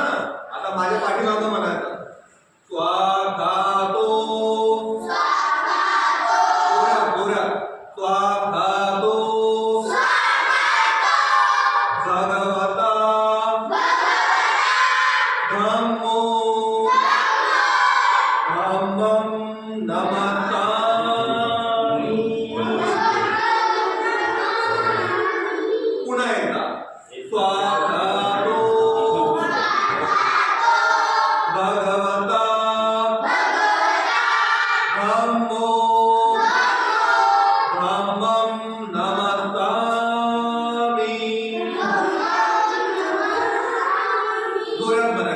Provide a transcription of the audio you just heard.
आता माझ्या पाठीमागं म्हणायचं स्वाधातो स्वाधातो भगवता धम्मो धम्मं नमस्सामि। पुन्हा एकदा स्वाधातो भगवता धम्मो धम्मं नमस्सामि। जोरात म्हणा